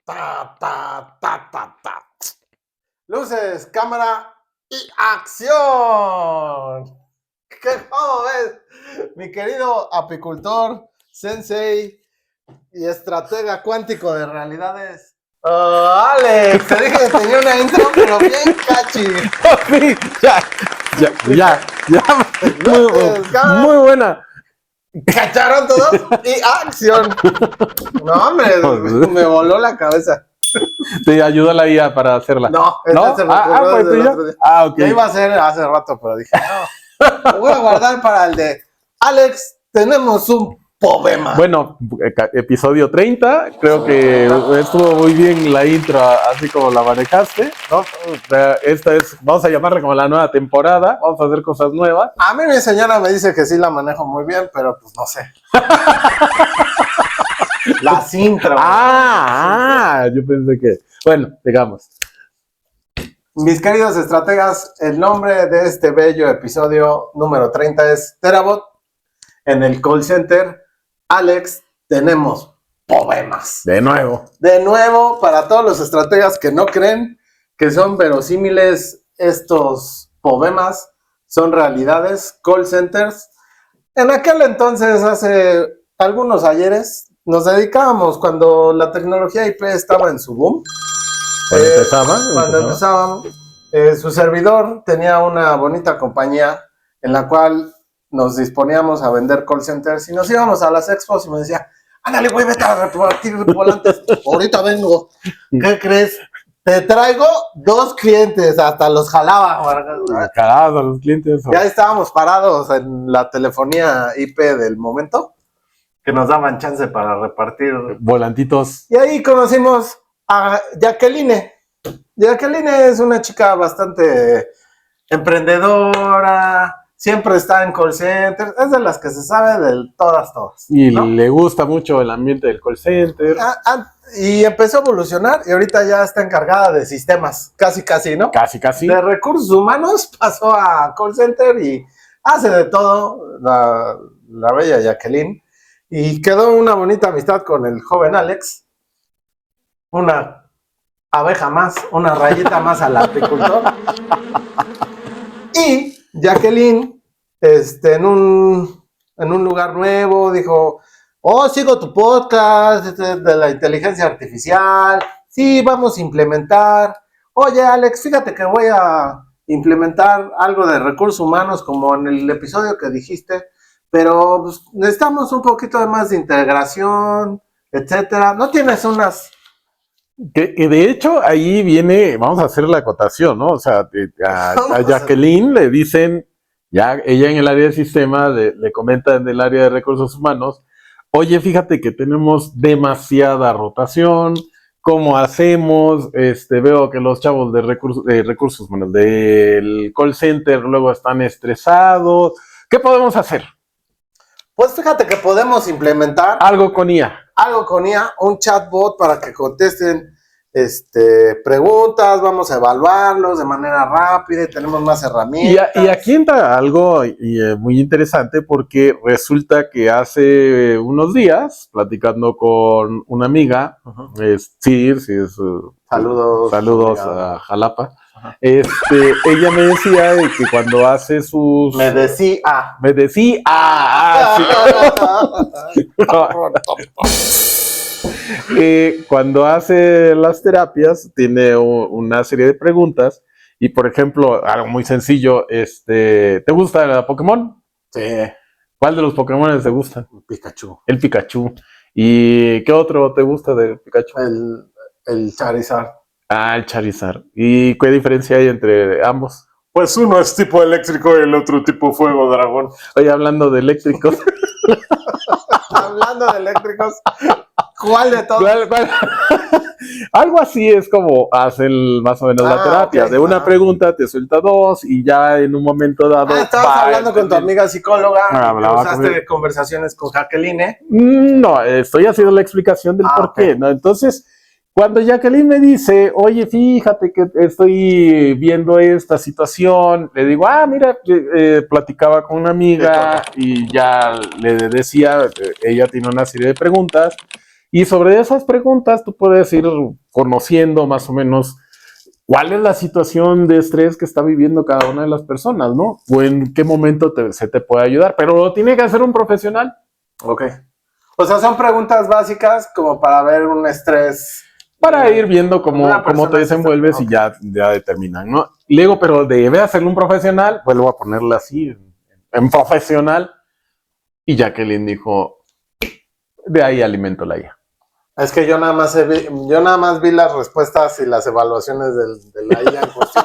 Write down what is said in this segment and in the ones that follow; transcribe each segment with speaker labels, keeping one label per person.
Speaker 1: Ta, ta, ta, ta, ta. Luces, cámara y acción. ¿Cómo ves? Mi querido apicultor, sensei y estratega cuántico de realidades. Alex, te dije que tenía una intro, pero bien catchy.
Speaker 2: Sí, ya. Muy buena.
Speaker 1: ¿Cacharon todos? Y acción. No, hombre, me voló la cabeza.
Speaker 2: Te ayuda la IA para hacerla.
Speaker 1: No, se me ocurrió desde el otro día.
Speaker 2: Ok.
Speaker 1: Ya iba a ser hace rato, pero dije, no, lo voy a guardar para el de Alex, tenemos un poema.
Speaker 2: Bueno, episodio 30, creo que estuvo muy bien la intro, así como la manejaste, ¿no? Esta es, vamos a llamarla como la nueva temporada, vamos a hacer cosas nuevas.
Speaker 1: A mí mi señora me dice que sí la manejo muy bien, pero pues no sé. Las intro.
Speaker 2: Yo pensé que, bueno, digamos.
Speaker 1: Mis queridos estrategas, el nombre de este bello episodio número 30 es Terabot. En el call center, Alex, tenemos poemas.
Speaker 2: De nuevo.
Speaker 1: De nuevo, para todos los estrategas que no creen que son verosímiles estos poemas, son realidades, call centers. En aquel entonces, hace algunos ayeres, nos dedicábamos cuando la tecnología IP estaba en su boom.
Speaker 2: Cuando
Speaker 1: empezábamos, su servidor tenía una bonita compañía en la cual nos disponíamos a vender call centers y nos íbamos a las expos y me decía, ándale, güey, vete a repartir volantes, ahorita vengo. ¿Qué crees? Te traigo 2 clientes, hasta los jalaba.
Speaker 2: Carados, los clientes.
Speaker 1: Ya estábamos parados en la telefonía IP del momento, que nos daban chance para repartir
Speaker 2: volantitos.
Speaker 1: Y ahí conocimos a Jacqueline. Jacqueline es una chica bastante emprendedora, siempre está en call center, es de las que se sabe de todas.
Speaker 2: Y
Speaker 1: ¿no?
Speaker 2: le gusta mucho el ambiente del call center.
Speaker 1: Y empezó a evolucionar y ahorita ya está encargada de sistemas, casi, ¿no?
Speaker 2: Casi.
Speaker 1: De recursos humanos pasó a call center y hace de todo la bella Jacqueline. Y quedó una bonita amistad con el joven Alex. Una abeja más, una rayita más al apicultor. Y Jacqueline, en un lugar nuevo, dijo, sigo tu podcast de la inteligencia artificial, sí, vamos a implementar. Oye, Alex, fíjate que voy a implementar algo de recursos humanos como en el episodio que dijiste, pero pues, necesitamos un poquito más de integración, etcétera. ¿No tienes unas...?
Speaker 2: Que de hecho ahí viene, vamos a hacer la acotación, ¿no? O sea, a Jacqueline le dicen, ya ella en el área de sistema le comentan del área de recursos humanos, oye, fíjate que tenemos demasiada rotación, ¿cómo hacemos? Veo que los chavos de recursos humanos del call center luego están estresados, ¿qué podemos hacer?
Speaker 1: Pues fíjate que podemos implementar
Speaker 2: algo con IA,
Speaker 1: un chatbot para que contesten preguntas, vamos a evaluarlos de manera rápida y tenemos más herramientas.
Speaker 2: Y aquí entra algo muy interesante porque resulta que hace unos días, platicando con una amiga, saludos a Jalapa, ella me decía de que cuando hace sus...
Speaker 1: Me decía.
Speaker 2: Cuando hace las terapias, tiene una serie de preguntas y, por ejemplo, algo muy sencillo, ¿te gusta Pokémon?
Speaker 1: Sí.
Speaker 2: ¿Cuál de los Pokémon te gusta?
Speaker 1: Pikachu.
Speaker 2: El Pikachu. ¿Y qué otro te gusta del Pikachu?
Speaker 1: El Charizard.
Speaker 2: El Charizard. ¿Y qué diferencia hay entre ambos?
Speaker 1: Pues uno es tipo eléctrico y el otro tipo fuego dragón.
Speaker 2: Oye, hablando de eléctricos.
Speaker 1: Hablando de eléctricos, ¿cuál de todos?
Speaker 2: ¿Cuál? Algo así es como hacen más o menos la terapia. Okay. De una pregunta te suelta 2 y ya en un momento dado...
Speaker 1: estabas hablando con tu amiga psicóloga, usaste conversaciones con Jacqueline.
Speaker 2: No, estoy haciendo la explicación del por qué, ¿no? Entonces, cuando Jacqueline me dice, oye, fíjate que estoy viendo esta situación, le digo, mira, platicaba con una amiga y ya le decía, ella tiene una serie de preguntas Y sobre esas preguntas tú puedes ir conociendo más o menos cuál es la situación de estrés que está viviendo cada una de las personas, ¿no? O en qué momento se te puede ayudar, pero lo tiene que hacer un profesional.
Speaker 1: Ok. O sea, son preguntas básicas como para ver un estrés.
Speaker 2: Para ir viendo cómo te desenvuelves okay. Y ya determinan, ¿no? Luego, pero debe hacerlo un profesional, vuelvo a ponerle así, en profesional. Y Jacqueline dijo, de ahí alimento la IA.
Speaker 1: Es que yo nada más vi las respuestas y las evaluaciones de la IA en cuestión.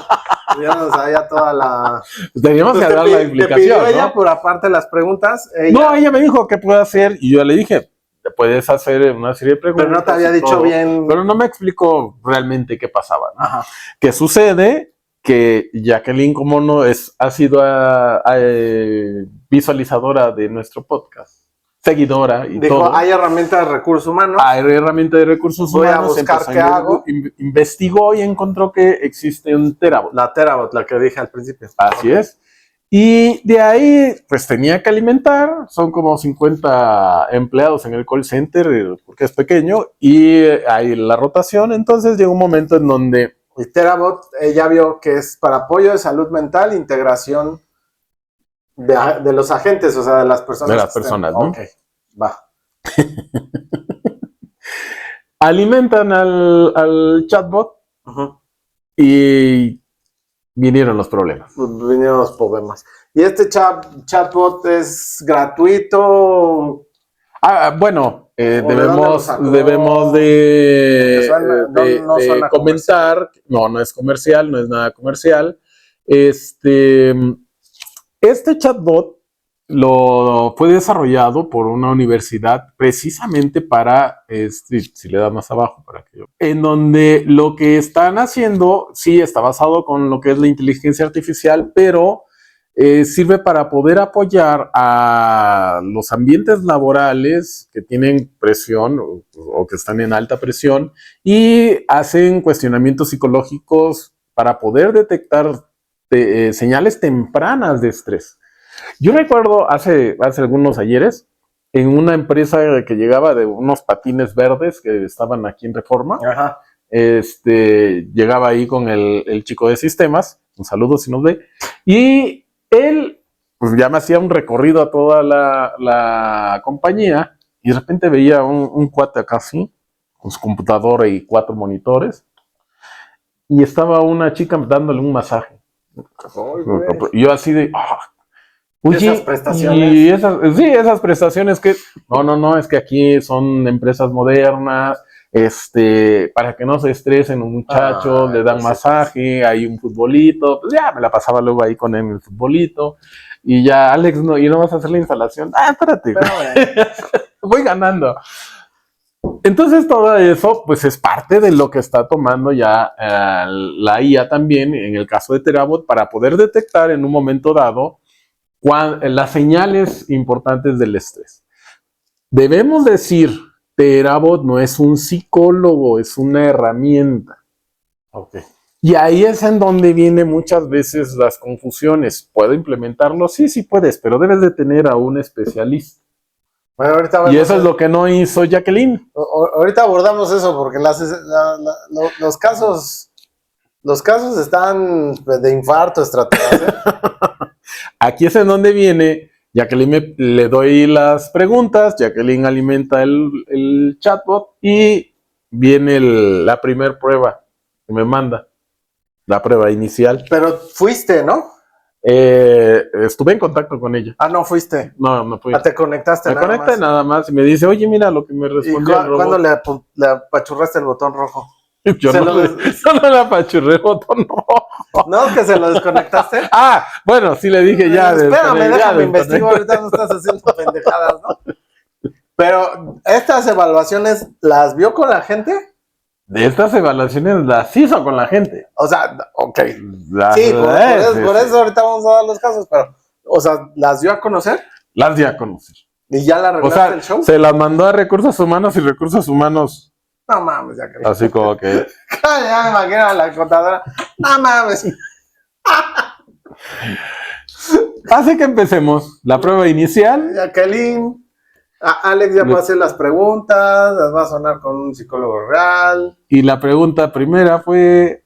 Speaker 1: Yo no sabía toda la...
Speaker 2: Teníamos que dar la explicación, ¿te pidió
Speaker 1: ¿no? Ella por aparte las preguntas?
Speaker 2: No, ella me dijo qué puede hacer y yo le dije, puedes hacer una serie de preguntas.
Speaker 1: Pero no te había dicho todo bien.
Speaker 2: Pero no me explicó realmente qué pasaba, ¿no? Ajá. ¿Qué sucede? Que Jacqueline, como no ha sido visualizadora de nuestro podcast, seguidora y
Speaker 1: dijo,
Speaker 2: todo.
Speaker 1: Hay herramientas de recursos humanos.
Speaker 2: Hay herramientas de recursos humanos.
Speaker 1: Voy a buscar qué hago.
Speaker 2: Investigó y encontró que existe un Terabbot.
Speaker 1: La Terabbot, la que dije al principio.
Speaker 2: Así es. Y de ahí, pues tenía que alimentar. Son como 50 empleados en el call center, porque es pequeño, y hay la rotación. Entonces llegó un momento en donde...
Speaker 1: Y Terabbot, ella vio que es para apoyo de salud mental, integración de los agentes, o sea, de las personas.
Speaker 2: De las personas, ¿no?
Speaker 1: Ok, va.
Speaker 2: Alimentan al chatbot y vinieron los problemas.
Speaker 1: Vinieron los problemas. ¿Y este chatbot es gratuito?
Speaker 2: Bueno, debemos de comentar. No es comercial, no es nada comercial. Este chatbot fue desarrollado por una universidad precisamente para, si le das más abajo, en donde lo que están haciendo, sí, está basado con lo que es la inteligencia artificial, pero sirve para poder apoyar a los ambientes laborales que tienen presión o que están en alta presión y hacen cuestionamientos psicológicos para poder detectar señales tempranas de estrés. Yo recuerdo hace algunos ayeres en una empresa que llegaba de unos patines verdes que estaban aquí en Reforma.
Speaker 1: Ajá.
Speaker 2: Llegaba ahí con el chico de sistemas, un saludo si nos ve, y él pues ya me hacía un recorrido a toda la compañía y de repente veía un cuate acá así, con su computadora y 4 monitores, y estaba una chica dándole un masaje. Yo así de... Oye,
Speaker 1: esas prestaciones.
Speaker 2: Y esas prestaciones que... No, es que aquí son empresas modernas, para que no se estresen los muchachos, le dan masaje, hay un futbolito, pues ya me la pasaba luego ahí con él en el futbolito, y ya, Alex, y no vas a hacer la instalación. Espérate, voy ganando. Entonces todo eso, pues es parte de lo que está tomando ya la IA también, en el caso de Terabbot, para poder detectar en un momento dado las señales importantes del estrés. Debemos decir, Terabbot no es un psicólogo, es una herramienta.
Speaker 1: Okay.
Speaker 2: Y ahí es en donde vienen muchas veces las confusiones. ¿Puedo implementarlo? Sí puedes, pero debes de tener a un especialista.
Speaker 1: Bueno,
Speaker 2: y eso es lo que no hizo Jacqueline.
Speaker 1: Ahorita abordamos eso porque los casos están de infarto, estrategia.
Speaker 2: Aquí es en donde viene, Jacqueline le doy las preguntas, Jacqueline alimenta el chatbot y viene la primer prueba que me manda, la prueba inicial.
Speaker 1: Pero fuiste, ¿no?
Speaker 2: Estuve en contacto con ella.
Speaker 1: No fuiste.
Speaker 2: No fui.
Speaker 1: Te conectaste
Speaker 2: nada más. Me conecté nada más y me dice, oye, mira lo que me respondió el robot.
Speaker 1: ¿Cuándo le apachurraste el botón rojo?
Speaker 2: Yo no le apachurré el botón rojo.
Speaker 1: ¿No? ¿Que se lo desconectaste?
Speaker 2: Bueno, sí le dije ya.
Speaker 1: Espérame, déjame investigar, ahorita no estás haciendo pendejadas, ¿no? Pero, ¿estas evaluaciones las vio con la gente?
Speaker 2: De estas evaluaciones las hizo con la gente.
Speaker 1: O sea, ok. Por eso ahorita vamos a dar los casos, pero, o sea, ¿las dio a conocer?
Speaker 2: Las dio a conocer.
Speaker 1: ¿Y ya la arreglaste el show?
Speaker 2: Se las mandó a Recursos Humanos y Recursos Humanos.
Speaker 1: No mames, ya creo.
Speaker 2: Así como que...
Speaker 1: Ya me imagino a la contadora. No mames.
Speaker 2: Así que empecemos. La prueba inicial.
Speaker 1: Jacqueline Alex ya puede hacer las preguntas, las va a sonar con un psicólogo real.
Speaker 2: Y la pregunta primera fue...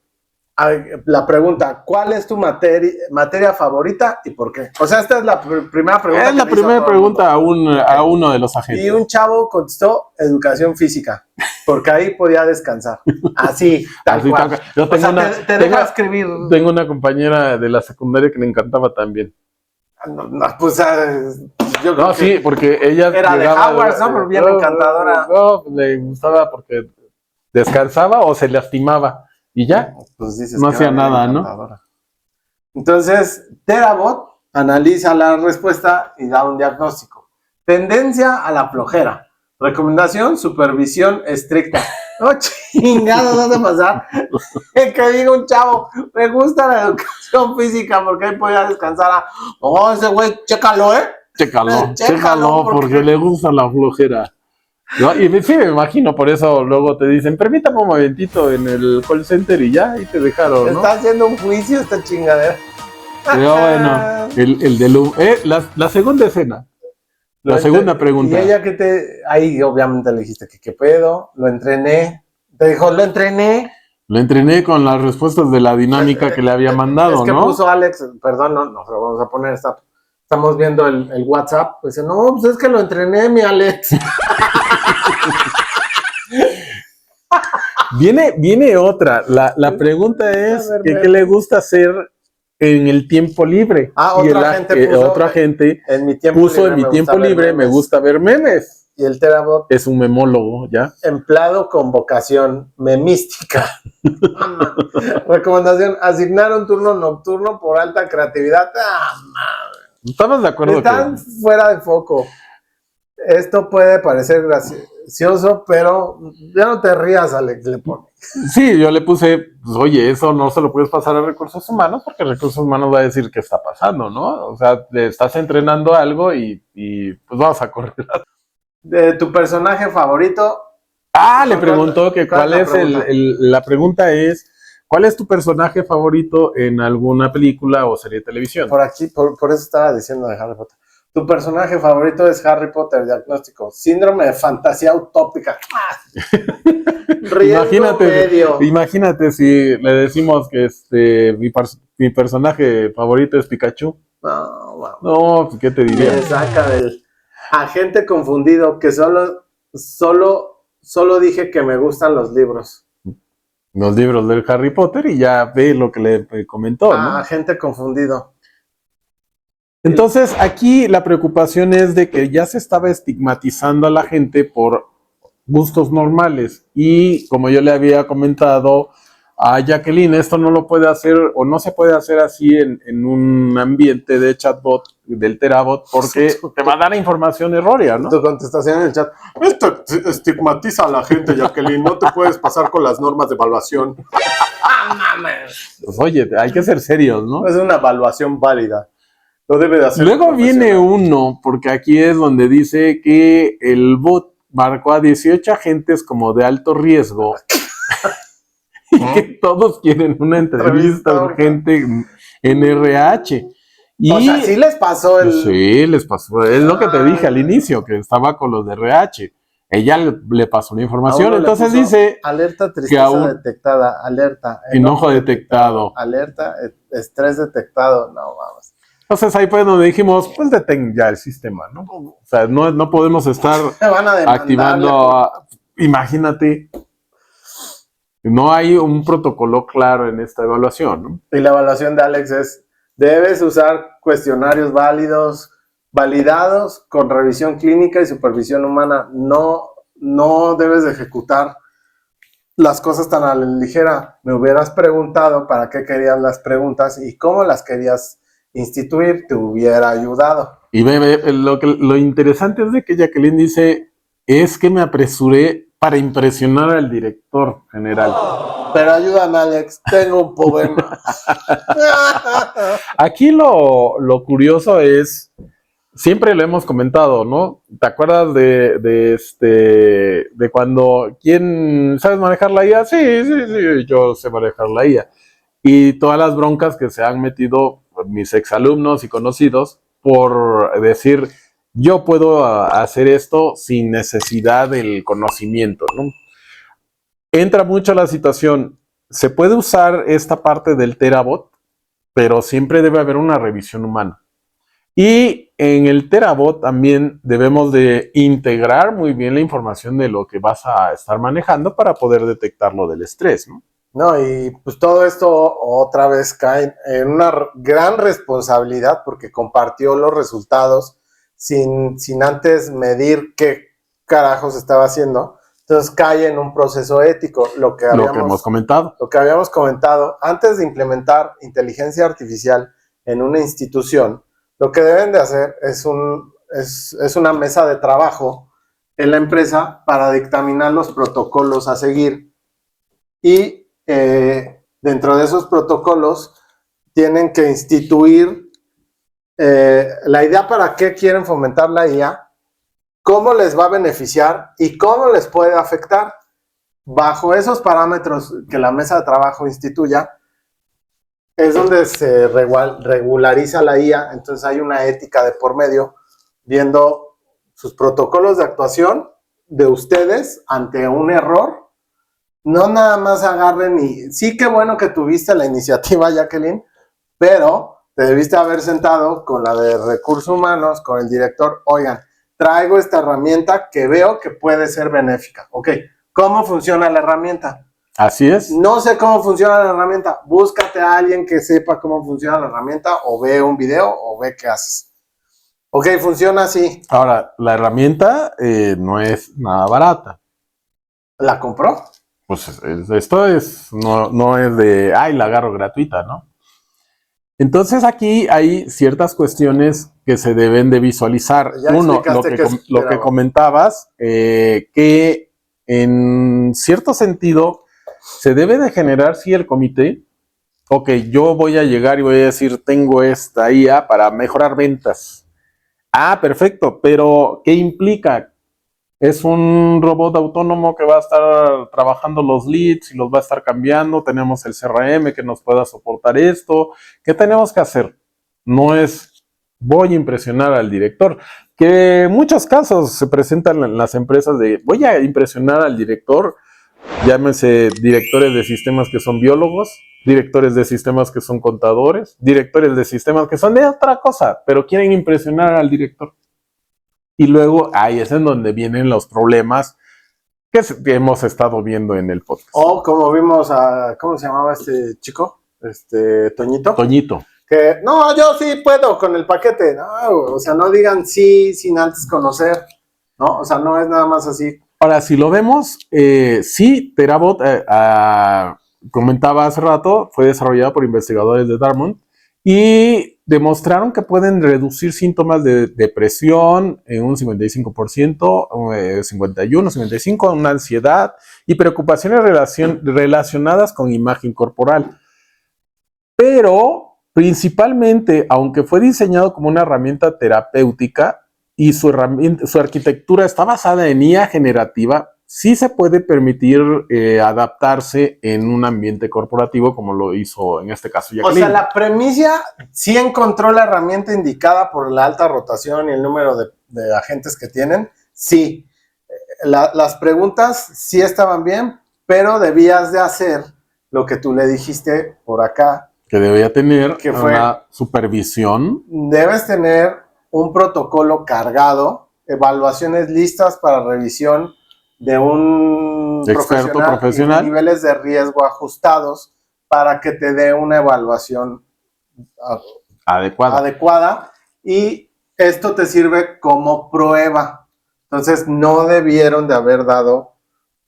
Speaker 1: La pregunta, ¿cuál es tu materia favorita y por qué? O sea, esta es la primera pregunta.
Speaker 2: Es la primera pregunta a uno de los agentes.
Speaker 1: Y un chavo contestó educación física, porque ahí podía descansar. Así, tal
Speaker 2: Así
Speaker 1: cual.
Speaker 2: tal cual. Yo tengo
Speaker 1: te deja escribir.
Speaker 2: Tengo una compañera de la secundaria que le encantaba también.
Speaker 1: Pues yo creo
Speaker 2: No, sí, porque ella
Speaker 1: era de Howard, ¿no? Pero bien encantadora.
Speaker 2: No, le gustaba porque descansaba o se lastimaba y ya.
Speaker 1: Pues dices
Speaker 2: no
Speaker 1: que
Speaker 2: hacía
Speaker 1: era bien
Speaker 2: nada, ¿no?
Speaker 1: encantadora. Entonces, Terabot analiza la respuesta y da un diagnóstico. Tendencia a la flojera. Recomendación, supervisión estricta. No, chingado, no te pasar. Que diga un chavo, me gusta la educación física porque ahí podía descansar. Oh, ese güey, chécalo, ¿eh?
Speaker 2: Chécalo, porque le gusta la flojera. ¿No? Y sí, me imagino, por eso luego te dicen, permítame un momentito en el call center y ya, y te dejaron, ¿no?
Speaker 1: Está haciendo un juicio esta chingadera.
Speaker 2: Pero bueno, la segunda escena. La segunda pregunta.
Speaker 1: Y ella ahí obviamente le dijiste que qué pedo, lo entrené. Te dijo, lo entrené.
Speaker 2: Lo entrené con las respuestas de la dinámica que le había mandado,
Speaker 1: es que
Speaker 2: ¿no?
Speaker 1: puso Alex, perdón, no, pero vamos a poner estamos viendo el WhatsApp. Pues dice, no, pues es que lo entrené, mi Alex.
Speaker 2: Viene otra. La pregunta es ¿qué le gusta hacer en el tiempo libre? Y otra gente
Speaker 1: en mi tiempo
Speaker 2: puso en mi tiempo libre me gusta ver memes.
Speaker 1: Y el Terabot
Speaker 2: es un memólogo, ¿ya?
Speaker 1: Empleado con vocación memística. Recomendación, asignar un turno nocturno por alta creatividad.
Speaker 2: ¿Estamos de acuerdo?
Speaker 1: Están fuera de foco. Esto puede parecer gracioso, pero ya no te rías, Alex, le pone.
Speaker 2: Sí, yo le puse, pues, oye, eso no se lo puedes pasar a Recursos Humanos, porque Recursos Humanos va a decir qué está pasando, ¿no? O sea, estás entrenando algo y pues vamos a correr.
Speaker 1: De tu personaje favorito.
Speaker 2: Le preguntó que cuál es la pregunta es, ¿cuál es tu personaje favorito en alguna película o serie de televisión?
Speaker 1: Por aquí, por eso estaba diciendo de Harry Potter. Tu personaje favorito es Harry Potter, diagnóstico. Síndrome de fantasía utópica.
Speaker 2: Imagínate si le decimos que mi personaje favorito es Pikachu. No, ¿qué te diría?
Speaker 1: Me saca del agente confundido que solo dije que me gustan los libros.
Speaker 2: Los libros del Harry Potter y ya ve lo que le comentó, ¿no?
Speaker 1: Agente confundido.
Speaker 2: Entonces, aquí la preocupación es de que ya se estaba estigmatizando a la gente por gustos normales. Y como yo le había comentado a Jacqueline, esto no lo puede hacer o no se puede hacer así en un ambiente de chatbot, del Terabot, porque te va a dar información errónea, ¿no?
Speaker 1: Tu contestación en el chat. Esto estigmatiza a la gente, Jacqueline. No te puedes pasar con las normas de evaluación.
Speaker 2: Pues oye, hay que ser serios, ¿no?
Speaker 1: Es una evaluación válida. Lo debe de hacer.
Speaker 2: Luego viene uno, porque aquí es donde dice que el bot marcó a 18 agentes como de alto riesgo y que todos quieren una entrevista urgente en RH. Y,
Speaker 1: o sea, sí les pasó
Speaker 2: Sí, les pasó. Es lo que te dije al inicio, que estaba con los de RH. Ella le pasó la información, entonces dice...
Speaker 1: Alerta tristeza detectada, alerta.
Speaker 2: Enojo detectado.
Speaker 1: Alerta, estrés detectado. No, vamos.
Speaker 2: Entonces ahí fue donde dijimos, pues detén ya el sistema, ¿no? O sea, no podemos estar activando, imagínate, no hay un protocolo claro en esta evaluación, ¿no?
Speaker 1: Y la evaluación de Alex es, debes usar cuestionarios validados con revisión clínica y supervisión humana. No debes de ejecutar las cosas tan a la ligera. Me hubieras preguntado para qué querías las preguntas y cómo las querías instituir, te hubiera ayudado.
Speaker 2: Y lo interesante es de que Jacqueline dice, es que me apresuré para impresionar al director general.
Speaker 1: Pero ayúdame, Alex, tengo un problema.
Speaker 2: Aquí lo curioso es, siempre lo hemos comentado, ¿no? ¿Te acuerdas de cuando, ¿quién sabes manejar la IA? Sí, yo sé manejar la IA. Y todas las broncas que se han metido mis exalumnos y conocidos por decir, yo puedo hacer esto sin necesidad del conocimiento, ¿no? Entra mucho la situación, se puede usar esta parte del Terabot, pero siempre debe haber una revisión humana. Y en el Terabot también debemos de integrar muy bien la información de lo que vas a estar manejando para poder detectar lo del estrés, ¿no?
Speaker 1: No, y pues todo esto otra vez cae en una gran responsabilidad porque compartió los resultados sin antes medir qué carajos estaba haciendo. Entonces cae en un proceso ético, lo que
Speaker 2: hemos comentado.
Speaker 1: Lo que habíamos comentado, antes de implementar inteligencia artificial en una institución, lo que deben de hacer es una mesa de trabajo en la empresa para dictaminar los protocolos a seguir y dentro de esos protocolos tienen que instituir la idea para qué quieren fomentar la IA, cómo les va a beneficiar y cómo les puede afectar. Bajo esos parámetros que la mesa de trabajo instituya, es donde se regulariza la IA, entonces hay una ética de por medio, viendo sus protocolos de actuación de ustedes ante un error. No nada más agarren y, sí, qué bueno que tuviste la iniciativa, Jacqueline, pero te debiste haber sentado con la de recursos humanos, con el director, oigan, traigo esta herramienta que veo que puede ser benéfica. Ok, ¿cómo funciona la herramienta?
Speaker 2: Así es.
Speaker 1: No sé cómo funciona la herramienta. Búscate a alguien que sepa cómo funciona la herramienta o ve un video o ve qué haces. Ok, funciona así.
Speaker 2: Ahora, la herramienta no es nada barata.
Speaker 1: ¿La compró?
Speaker 2: Pues esto no es de, ay, la agarro gratuita, ¿no? Entonces aquí hay ciertas cuestiones que se deben de visualizar.
Speaker 1: Ya
Speaker 2: uno, lo que comentabas, que en cierto sentido se debe de generar, sí, el comité. Ok, yo voy a llegar y voy a decir, tengo esta IA para mejorar ventas. Ah, perfecto, pero ¿qué implica? Es un robot autónomo que va a estar trabajando los leads y los va a estar cambiando. Tenemos el CRM que nos pueda soportar esto. ¿Qué tenemos que hacer? No es voy a impresionar al director, que en muchos casos se presentan en las empresas de voy a impresionar al director. Llámense directores de sistemas que son biólogos, directores de sistemas que son contadores, directores de sistemas que son de otra cosa, pero quieren impresionar al director. Y luego ahí es en donde vienen los problemas que hemos estado viendo en el podcast.
Speaker 1: O como vimos a, ¿cómo se llamaba este chico? Toñito.
Speaker 2: Toñito.
Speaker 1: Que, no, yo sí puedo con el paquete. No, o sea, no digan sí sin antes conocer, ¿no? O sea, no es nada más así.
Speaker 2: Ahora, si lo vemos, sí, Terabot, comentaba hace rato, fue desarrollado por investigadores de Dartmouth y demostraron que pueden reducir síntomas de depresión en un 55%, 51, 55%, una ansiedad y preocupaciones relacionadas con imagen corporal. Pero principalmente, aunque fue diseñado como una herramienta terapéutica y su arquitectura está basada en IA generativa, sí se puede permitir adaptarse en un ambiente corporativo como lo hizo en este caso Jacqueline.
Speaker 1: O sea, la premisa sí encontró la herramienta indicada por la alta rotación y el número de agentes que tienen, sí. Las preguntas sí estaban bien, pero debías de hacer lo que tú le dijiste por acá.
Speaker 2: Que debía tener una supervisión.
Speaker 1: Debes tener un protocolo cargado, evaluaciones listas para revisión de un
Speaker 2: experto profesional,
Speaker 1: y niveles de riesgo ajustados para que te dé una evaluación adecuada y esto te sirve como prueba. Entonces no debieron de haber dado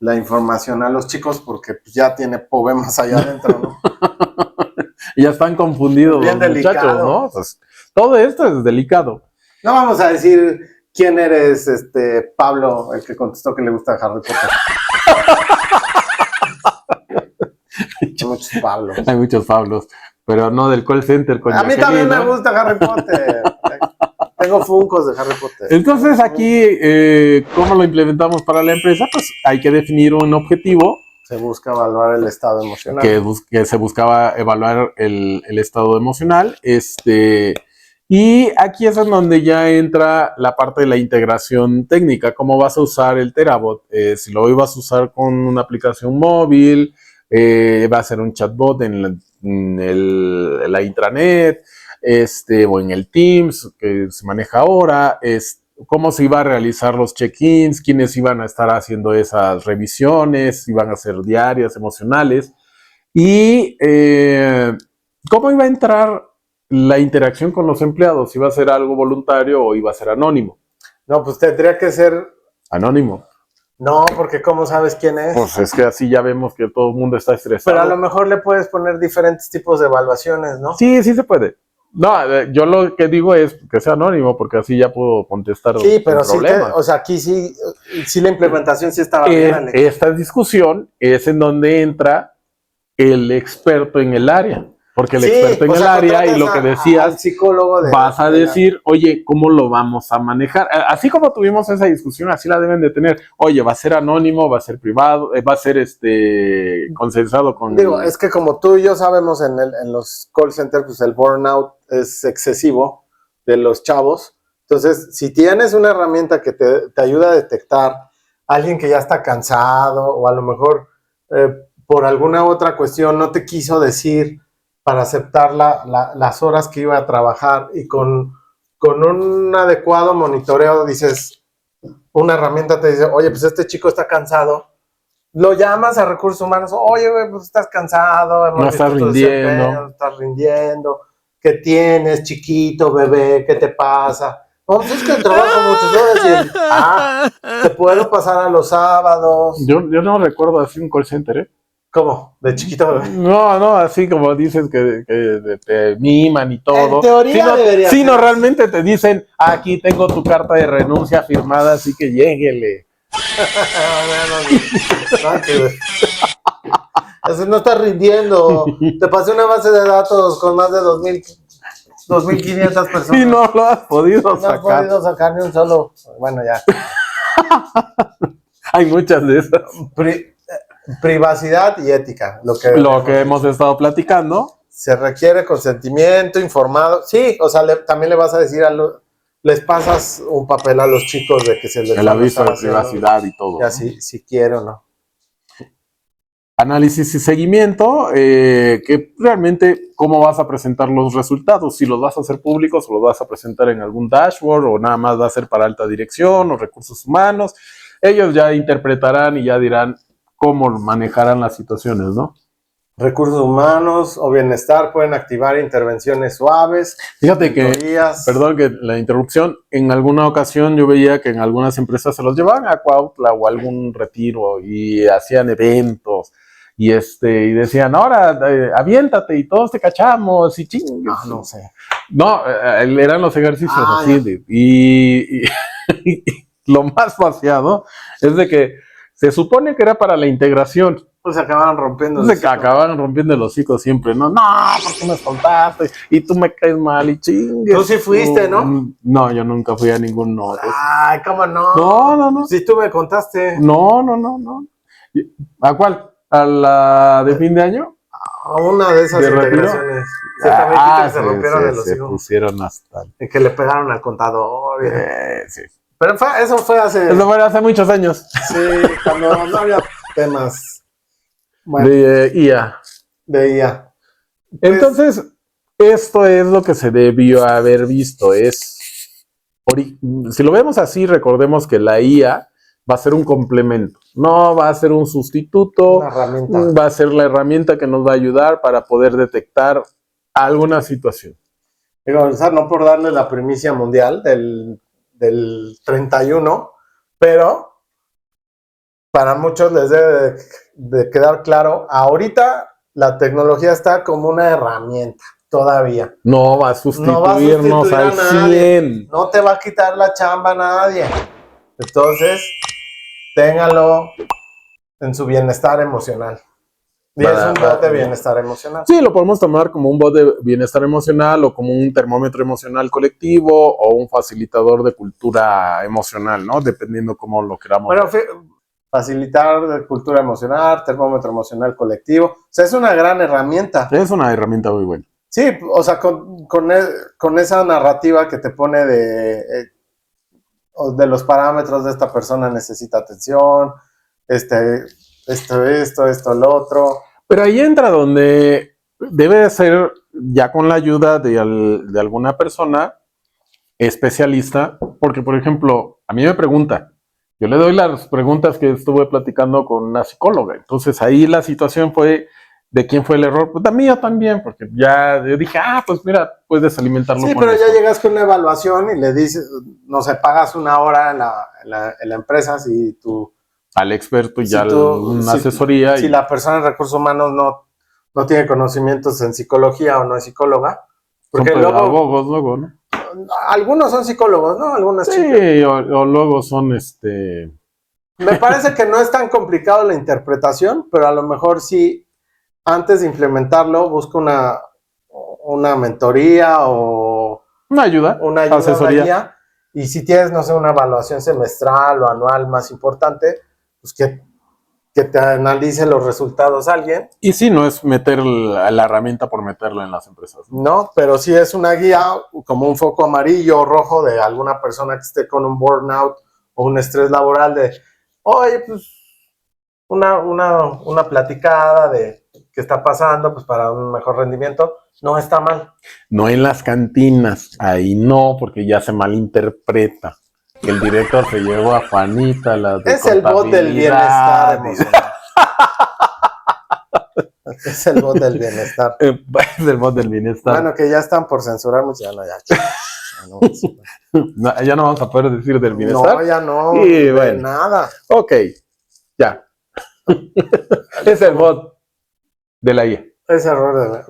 Speaker 1: la información a los chicos porque pues, ya tiene problemas allá adentro, ¿no?
Speaker 2: Ya están confundidos
Speaker 1: bien
Speaker 2: los
Speaker 1: delicado.
Speaker 2: Muchachos, ¿no? Pues, todo esto es delicado.
Speaker 1: No vamos a decir quién eres, Pablo, el que contestó que le gusta Harry Potter. Hay muchos Pablos.
Speaker 2: Hay muchos Pablos, pero no del call center. Con
Speaker 1: a mí también me gusta Harry Potter. Tengo Funkos de Harry Potter.
Speaker 2: Entonces aquí, ¿cómo lo implementamos para la empresa? Pues hay que definir un objetivo.
Speaker 1: Se busca evaluar el estado emocional.
Speaker 2: Que se buscaba evaluar el estado emocional. Y aquí es en donde ya entra la parte de la integración técnica, cómo vas a usar el Terabot, si lo ibas a usar con una aplicación móvil, va a ser un chatbot la intranet, o en el Teams que se maneja ahora, cómo se iba a realizar los check-ins, quiénes iban a estar haciendo esas revisiones, iban a ser diarias, emocionales, y cómo iba a entrar la interacción con los empleados, iba a ser algo voluntario o iba a ser anónimo.
Speaker 1: No, pues tendría que ser...
Speaker 2: Anónimo.
Speaker 1: No, porque ¿cómo sabes quién es?
Speaker 2: Pues es que así ya vemos que todo el mundo está estresado.
Speaker 1: Pero a lo mejor le puedes poner diferentes tipos de evaluaciones, ¿no?
Speaker 2: Sí, sí se puede. No, yo lo que digo es que sea anónimo, porque así ya puedo contestar.
Speaker 1: Sí, pero sí, o sea, aquí sí la implementación sí estaba bien, Alex.
Speaker 2: Esta discusión es en donde entra el experto en el área. Porque el experto en el área y lo que decías,
Speaker 1: psicólogo
Speaker 2: vas a decir, oye, ¿cómo lo vamos a manejar? Así como tuvimos esa discusión, así la deben de tener. Oye, ¿va a ser anónimo? ¿Va a ser privado? ¿Va a ser consensuado con...?
Speaker 1: Digo, es que como tú y yo sabemos en los call centers, pues el burnout es excesivo de los chavos. Entonces, si tienes una herramienta que te ayuda a detectar a alguien que ya está cansado o a lo mejor por alguna otra cuestión no te quiso decir para aceptar las horas que iba a trabajar y con un adecuado monitoreo dices, una herramienta te dice, oye, pues este chico está cansado, lo llamas a recursos humanos, oye, güey, pues estás cansado,
Speaker 2: no estás rindiendo.
Speaker 1: No estás rindiendo, ¿qué tienes, chiquito, bebé? ¿Qué te pasa? No, pues es que trabajo mucho, yo decir, te puedo pasar a los sábados.
Speaker 2: Yo no recuerdo así un call center, ¿eh?
Speaker 1: ¿Cómo? ¿De chiquito bebé?
Speaker 2: No, así como dices que te miman y todo.
Speaker 1: En teoría debería
Speaker 2: ser. No, realmente te dicen, aquí tengo tu carta de renuncia firmada, así que lléguele.
Speaker 1: Eso no está rindiendo. Te pasé una base de datos con más de 2.500 personas.
Speaker 2: Y no lo has podido sacar.
Speaker 1: No has podido sacar ni un solo. Bueno, ya.
Speaker 2: Hay muchas de esas.
Speaker 1: Privacidad y ética. Lo que
Speaker 2: hemos estado platicando.
Speaker 1: Se requiere consentimiento informado. Sí, o sea, también le vas a decir les pasas un papel a los chicos de que se les
Speaker 2: el aviso de privacidad y todo.
Speaker 1: Ya, si quiero o no.
Speaker 2: Análisis y seguimiento, que realmente cómo vas a presentar los resultados, si los vas a hacer públicos o los vas a presentar en algún dashboard o nada más va a ser para alta dirección o recursos humanos. Ellos ya interpretarán y ya dirán cómo manejarán las situaciones, ¿no?
Speaker 1: Recursos humanos o bienestar pueden activar intervenciones suaves.
Speaker 2: Fíjate que, perdón que la interrupción, en alguna ocasión yo veía que en algunas empresas se los llevaban a Cuautla o a algún retiro y hacían eventos y decían, ahora aviéntate y todos te cachamos y chingas.
Speaker 1: No sé.
Speaker 2: No, eran los ejercicios así. Y lo más vaciado es de que se supone que era para la integración.
Speaker 1: Pues se acabaron rompiendo
Speaker 2: acabaron rompiendo el hocico siempre, ¿no? No, ¿por qué me soltaste? Y tú me caes mal y chingues.
Speaker 1: Tú sí fuiste, ¿no?
Speaker 2: No, yo nunca fui a ninguno.
Speaker 1: Ay, ¿cómo no?
Speaker 2: No.
Speaker 1: Si tú me contaste.
Speaker 2: No. ¿A cuál? ¿A la de fin de año?
Speaker 1: A una de esas integraciones. Se rompieron el hocico.
Speaker 2: Se pusieron hasta...
Speaker 1: Y que le pegaron al contador.
Speaker 2: Sí.
Speaker 1: Pero eso fue hace
Speaker 2: muchos años.
Speaker 1: Sí, cuando no había temas. Bueno,
Speaker 2: de IA.
Speaker 1: De IA.
Speaker 2: Pues, entonces, esto es lo que se debió haber visto. Si lo vemos así, recordemos que la IA va a ser un complemento. No va a ser un sustituto.
Speaker 1: Una herramienta.
Speaker 2: Va a ser la herramienta que nos va a ayudar para poder detectar alguna situación.
Speaker 1: Digo, o sea, no por darle la primicia mundial del 31, pero para muchos les debe de quedar claro, ahorita la tecnología está como una herramienta, todavía.
Speaker 2: No va a sustituirnos al 100.
Speaker 1: No te va a quitar la chamba a nadie. Entonces, téngalo en su bienestar emocional. Y es un bot de bienestar emocional.
Speaker 2: Sí, lo podemos tomar como un bot de bienestar emocional o como un termómetro emocional colectivo o un facilitador de cultura emocional, ¿no? Dependiendo cómo lo queramos.
Speaker 1: Bueno, facilitar de cultura emocional, termómetro emocional colectivo. O sea, es una gran herramienta.
Speaker 2: Es una herramienta muy buena.
Speaker 1: Sí, o sea, con con esa narrativa que te pone de los parámetros de esta persona necesita atención, esto, lo otro.
Speaker 2: Pero ahí entra donde debe de ser, ya con la ayuda de alguna persona especialista, porque, por ejemplo, a mí me pregunta, yo le doy las preguntas que estuve platicando con una psicóloga, entonces ahí la situación fue, ¿de quién fue el error? Pues la mía también, porque ya yo dije, pues mira, puedes alimentarlo
Speaker 1: sí,
Speaker 2: con
Speaker 1: pero
Speaker 2: esto.
Speaker 1: ya llegas con una evaluación y le dices, no sé, pagas una hora en la empresa si tú...
Speaker 2: Al experto y
Speaker 1: si
Speaker 2: ya una asesoría.
Speaker 1: Si la persona de recursos humanos no tiene conocimientos en psicología o no es psicóloga, porque
Speaker 2: son pedagogos luego, ¿no?
Speaker 1: Algunos son psicólogos, ¿no? Algunas
Speaker 2: sí, o luego son
Speaker 1: Me parece que no es tan complicado la interpretación, pero a lo mejor sí, antes de implementarlo, busca una mentoría o
Speaker 2: una ayuda, asesoría.
Speaker 1: Una guía, y si tienes, no sé, una evaluación semestral o anual más importante, pues que te analice los resultados alguien.
Speaker 2: Y sí, no es meter la herramienta por meterla en las empresas.
Speaker 1: No, pero sí es una guía, como un foco amarillo o rojo de alguna persona que esté con un burnout o un estrés laboral de, oye, pues una platicada de qué está pasando, pues para un mejor rendimiento, no está mal.
Speaker 2: No en las cantinas, ahí no, porque ya se malinterpreta. El director se llevó a Juanita,
Speaker 1: es el bot del bienestar emocional. Es el bot del bienestar.
Speaker 2: Es el bot del bienestar.
Speaker 1: Bueno, que ya están por censurarnos, ya no,
Speaker 2: ya no vamos a poder decir del bienestar.
Speaker 1: No, ya no,
Speaker 2: y bueno,
Speaker 1: nada.
Speaker 2: Ok, ya. Es el bot de la IA.
Speaker 1: Es error de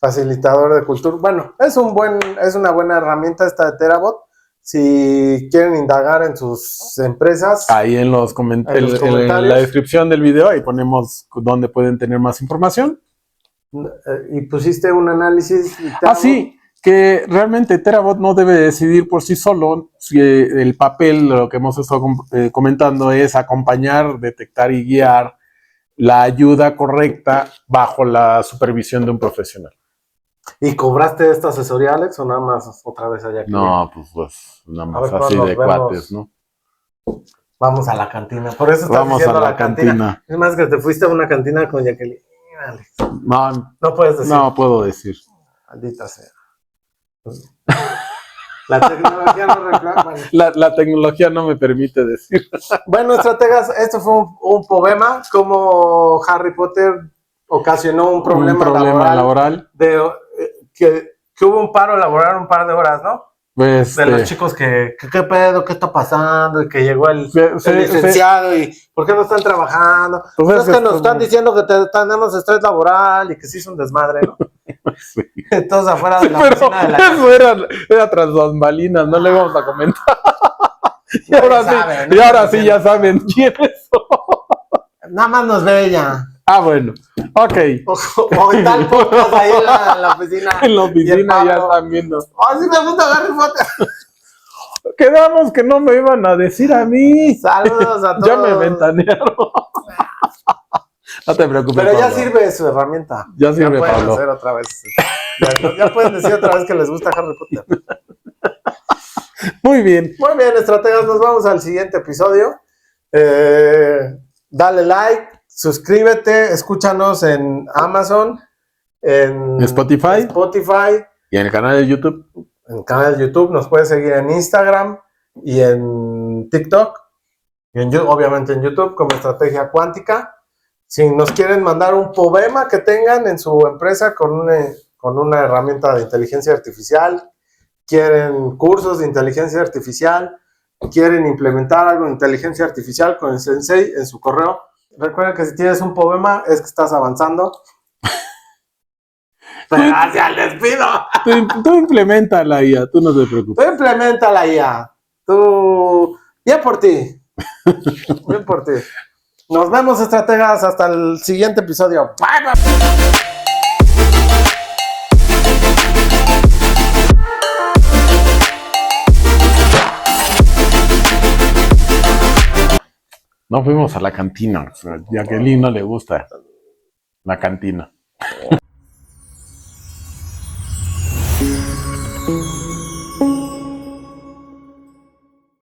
Speaker 1: facilitador de cultura. Bueno, es una buena herramienta esta de Terabot. Si quieren indagar en sus empresas,
Speaker 2: ahí en los comentarios, en la descripción del video, ahí ponemos dónde pueden tener más información.
Speaker 1: Y pusiste un análisis.
Speaker 2: Sí, que realmente Terabot no debe decidir por sí solo. Si el papel, lo que hemos estado comentando, es acompañar, detectar y guiar la ayuda correcta bajo la supervisión de un profesional.
Speaker 1: ¿Y cobraste esta asesoría, Alex, o nada más otra vez allá?
Speaker 2: No, pues nada más así de cuates, ¿no?
Speaker 1: Vamos a la cantina. Por eso estás
Speaker 2: Vamos
Speaker 1: diciendo
Speaker 2: a la cantina.
Speaker 1: Es más que te fuiste a una cantina con Jacqueline, Alex.
Speaker 2: No
Speaker 1: puedes decir.
Speaker 2: No puedo decir.
Speaker 1: Maldita sea. La tecnología no reclama. Bueno.
Speaker 2: La tecnología no me permite decir.
Speaker 1: Bueno, estrategas, esto fue un poema, como Harry Potter ocasionó un problema
Speaker 2: laboral.
Speaker 1: Que hubo un paro laboral un par de horas, ¿no?
Speaker 2: Pues,
Speaker 1: de los chicos ¿qué pedo? ¿Qué está pasando? Y que llegó el licenciado y ¿por qué no están trabajando? Pues es que nos están diciendo que tenemos estrés laboral y que se hizo un desmadre, ¿no?
Speaker 2: Sí.
Speaker 1: Todos afuera de la oficina de la
Speaker 2: eso era tras bambalinas, no le vamos a comentar. y ahora sí ya saben quién es.
Speaker 1: Nada más nos ve ella.
Speaker 2: Bueno, ok.
Speaker 1: O en tal podcast ahí en la oficina.
Speaker 2: En la oficina ya están viendo.
Speaker 1: Sí me gusta Harry Potter.
Speaker 2: Quedamos que no me iban a decir a mí.
Speaker 1: Saludos a todos.
Speaker 2: Ya me ventanearon. No te preocupes,
Speaker 1: pero ya
Speaker 2: Pablo.
Speaker 1: sirve su herramienta.
Speaker 2: Ya sirve,
Speaker 1: pueden
Speaker 2: Pablo.
Speaker 1: hacer otra vez. Ya pueden decir otra vez que les gusta Harry Potter.
Speaker 2: Muy bien.
Speaker 1: Muy bien, estrategas, nos vamos al siguiente episodio. Dale like, suscríbete, escúchanos en Amazon, en
Speaker 2: Spotify y en el canal de YouTube.
Speaker 1: En el canal de YouTube nos puedes seguir en Instagram y en TikTok y obviamente en YouTube como Estrategia Cuántica. Si nos quieren mandar un poema que tengan en su empresa con una herramienta de inteligencia artificial, quieren cursos de inteligencia artificial, quieren implementar algo de inteligencia artificial con el Sensei en su correo, recuerden que si tienes un poema es que estás avanzando. Pero hacia el despido.
Speaker 2: Tú implementa la IA, tú no te preocupes.
Speaker 1: Tú implementa la IA. Tú, bien por ti. Bien por ti. Nos vemos, estrategas, hasta el siguiente episodio. Bye, bye.
Speaker 2: No fuimos a la cantina. A Jacqueline no le gusta la cantina.